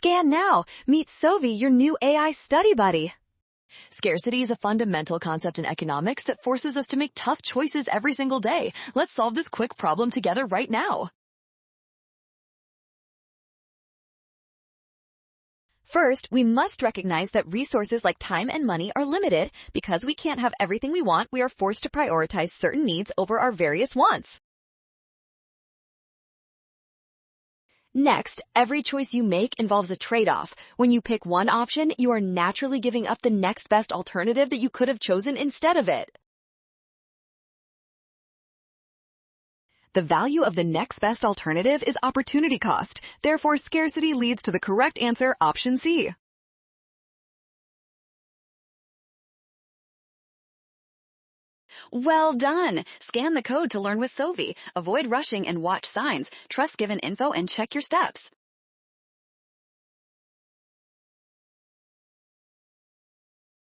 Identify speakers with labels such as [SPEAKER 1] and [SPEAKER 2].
[SPEAKER 1] Scan now. Meet Sovi, your new AI study buddy.
[SPEAKER 2] Scarcity is a fundamental concept in economics that forces us to make tough choices every single day. Let's solve this quick problem together right now.
[SPEAKER 1] First, we must recognize that resources like time and money are limited. Because we can't have everything we want, we are forced to prioritize certain needs over our various wants. Next, every choice you make involves a trade-off. When you pick one option, you are naturally giving up the next best alternative that you could have chosen instead of it. The value of the next best alternative is opportunity cost. Therefore, scarcity leads to the correct answer, option C. Well done! Scan the code to learn with Sovi. Avoid rushing and watch signs. Trust given info and check your steps.